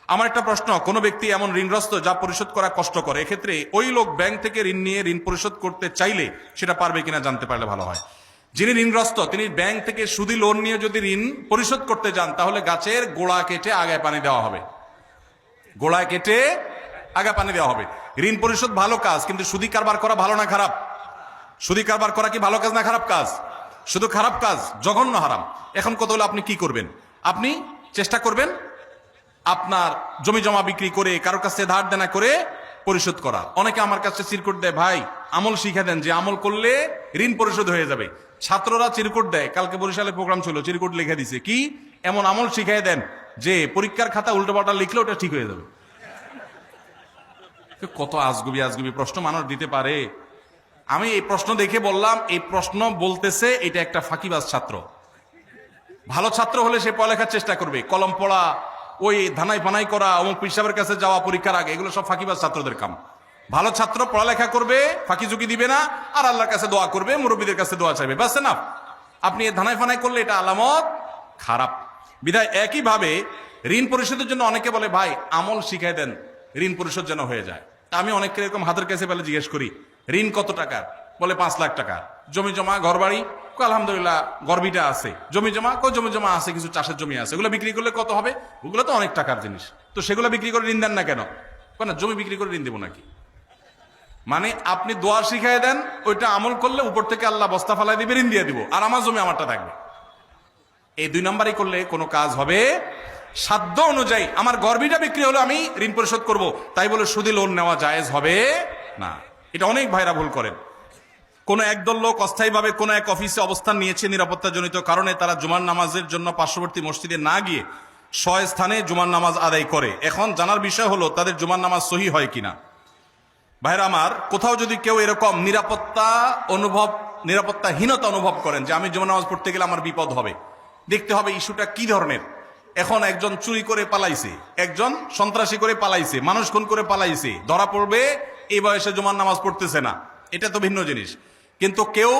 আমার একটা প্রশ্ন, কোন ব্যক্তি এমন ঋণগ্রস্ত যা পরিশোধ করা কষ্টকর, এক্ষেত্রে ওই লোক ব্যাংক থেকে ঋণ নিয়ে ঋণ পরিশোধ করতে চাইলে সেটা পারবে কিনা জানতে পারলে ভালো হয়। যিনি ঋণগ্রস্ত তিনি ব্যাংক থেকে সুদি লোন নিয়ে যদি ঋণ পরিশোধ করতে যান, তাহলে গাছের গোড়া কেটে আগায় পানি দেওয়া হবে। গোড়ায় কেটে আগা পানি দেওয়া হবে। ঋণ পরিশোধ ভালো কাজ, কিন্তু সুদি কারবার করা ভালো না খারাপ? সুদি কারবার করা কি ভালো কাজ না খারাপ কাজ? শুধু খারাপ কাজ, জঘন্য হারাম। এখন কত হলো আপনি কি করবেন? আপনি চেষ্টা করবেন আপনার জমি জমা বিক্রি করে কারোর কাছে ধার দেনা করে পরিশোধ করা। অনেকে আমার কাছে চিরকুট দেয়, ভাই আমল শিখা দেন যে আমল করলে ঋণ পরিশোধ হয়ে যাবে। ছাত্ররা চিরকুট দেয়, কালকে বরিশালে প্রোগ্রাম ছিল, চিরকুট লিখে দিছে কি এমন আমল শিখাই দেন যে পরীক্ষার খাতা উল্টোপাল্টা লিখলে ওটা ঠিক হয়ে যাবে। কত আজগুবি আজগুবি প্রশ্ন মানুষ দিতে পারে। আমি এই প্রশ্ন দেখে বললাম, এই প্রশ্ন বলতেছে এটা একটা ফাঁকিবাজ ছাত্র। ভালো ছাত্র হলে সে পড়ালেখার চেষ্টা করবে, কলম পড়া, ওই ধানাই ফানাই করা, অমুক পিসাবের কাছে যাওয়া পরীক্ষার আগে, এগুলো সব ফাঁকিবাজ ছাত্রদের কাম। ভালো ছাত্র পড়ালেখা করবে, ফাঁকি ঝুঁকি দিবে না, আর আল্লাহর কাছে দোয়া করবে, মুরব্বীদের কাছে দোয়া চাইবে, বাস না। আপনি ধানাই ফানাই করলে এটা আলামত খারাপ। বিধায় একইভাবে ঋণ পরিশোধের জন্য অনেকে বলে, ভাই আমল শিখাই দেন ঋণ পরিশোধ যেন হয়ে যায়। তা আমি অনেককে এরকম হাতের কাছে পেলে জিজ্ঞেস করি, ঋণ কত টাকার? বলে 5 লাখ টাকা। জমি জমা ঘর বাড়ি? আলহামদুলিল্লাহ গর্বিটা আছে। জমি জমা? জমি জমা আছে, কিছু চাষের জমি আছে, ওগুলো বিক্রি করলে কত হবে? ওগুলো তো অনেক টাকার জিনিস, তো সেগুলো বিক্রি করে ঋণ দেন না কেন? না জমি বিক্রি করে ঋণ দেবো নাকি? মানে আপনি দোয়া শিখাই দেন, ওইটা আমল করলে উপর থেকে আল্লাহ বস্তা ফালাই দিবে, ঋণ দিয়ে দিব, আর আমার জমি আমারটা থাকবে। এই 2 নাম্বারই করলে কোনো কাজ হবে? সাধ্য অনুযায়ী আমার গর্বিটা বিক্রি হলো, আমি ঋণ পরিশোধ করব, তাই বলে সুদী লোন নেওয়া জায়েজ হবে না। এটা অনেক ভাইরা ভুল করেন। কোন একদল লোক অস্থায়ীভাবে কোন এক অফিসে অবস্থান নিয়েছে, নিরাপত্তাজনিত কারণে তারা জুমার নামাজের জন্য পার্শ্ববর্তী মসজিদে না গিয়ে স্বস্থানে জুমার নামাজ আদায় করে। এখন জানার বিষয় হলো তাদের জুমার নামাজ সহি হয় কিনা। ভাইরা আমার, কোথাও যদি কেউ এরকম নিরাপত্তাহীনতা অনুভব করেন যে আমি জুমার নামাজ পড়তে গেলে আমার বিপদ হবে, দেখতে হবে ইস্যুটা কি ধরনের। এখন একজন চুরি করে পালাইছে, একজন সন্ত্রাসী করে পালাইছে, মানুষ খুন করে পালাইছে, ধরা পড়বে, এই বয়সে জুমার নামাজ পড়তেছে না, এটা তো ভিন্ন জিনিস। কিন্তু কেউ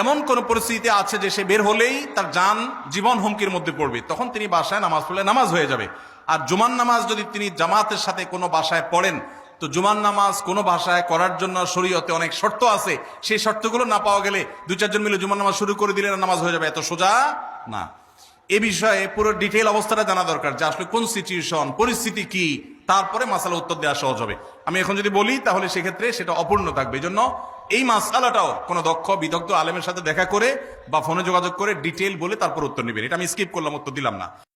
এমন কোন পরিস্থিতিতে আছে যে সে বের হলেই তার জীবন হুমকির মধ্যে পড়বে, তখন তিনি বাসায় নামাজ পড়লে নামাজ হয়ে যাবে। আর জুমার নামাজ যদি তিনি জামাতের সাথে কোনো বাসায় পড়েন, তো জুমার নামাজ কোনো ভাষায় করার জন্য শরীয়তে অনেক শর্ত আছে, সেই শর্তগুলো না পাওয়া গেলে 2-4 জন মিলে জুমার নামাজ শুরু করে দিলে নামাজ হয়ে যাবে, এত সোজা না। এ বিষয়ে পুরো ডিটেইল অবস্থাটা জানা দরকার, যে আসলে কোন সিচুয়েশন, পরিস্থিতি কি, তারপরে মাসালা উত্তর দেওয়া সহজ হবে। আমি এখন যদি বলি তাহলে সেক্ষেত্রে সেটা অপূর্ণ থাকবে। এই জন্য এই মাসালাটাও কোনো দক্ষ বিদগ্ধ আলেমের সাথে দেখা করে বা ফোনে যোগাযোগ করে ডিটেইল বলে তারপর উত্তর নেবেন। এটা আমি স্কিপ করলাম, উত্তর দিলাম না।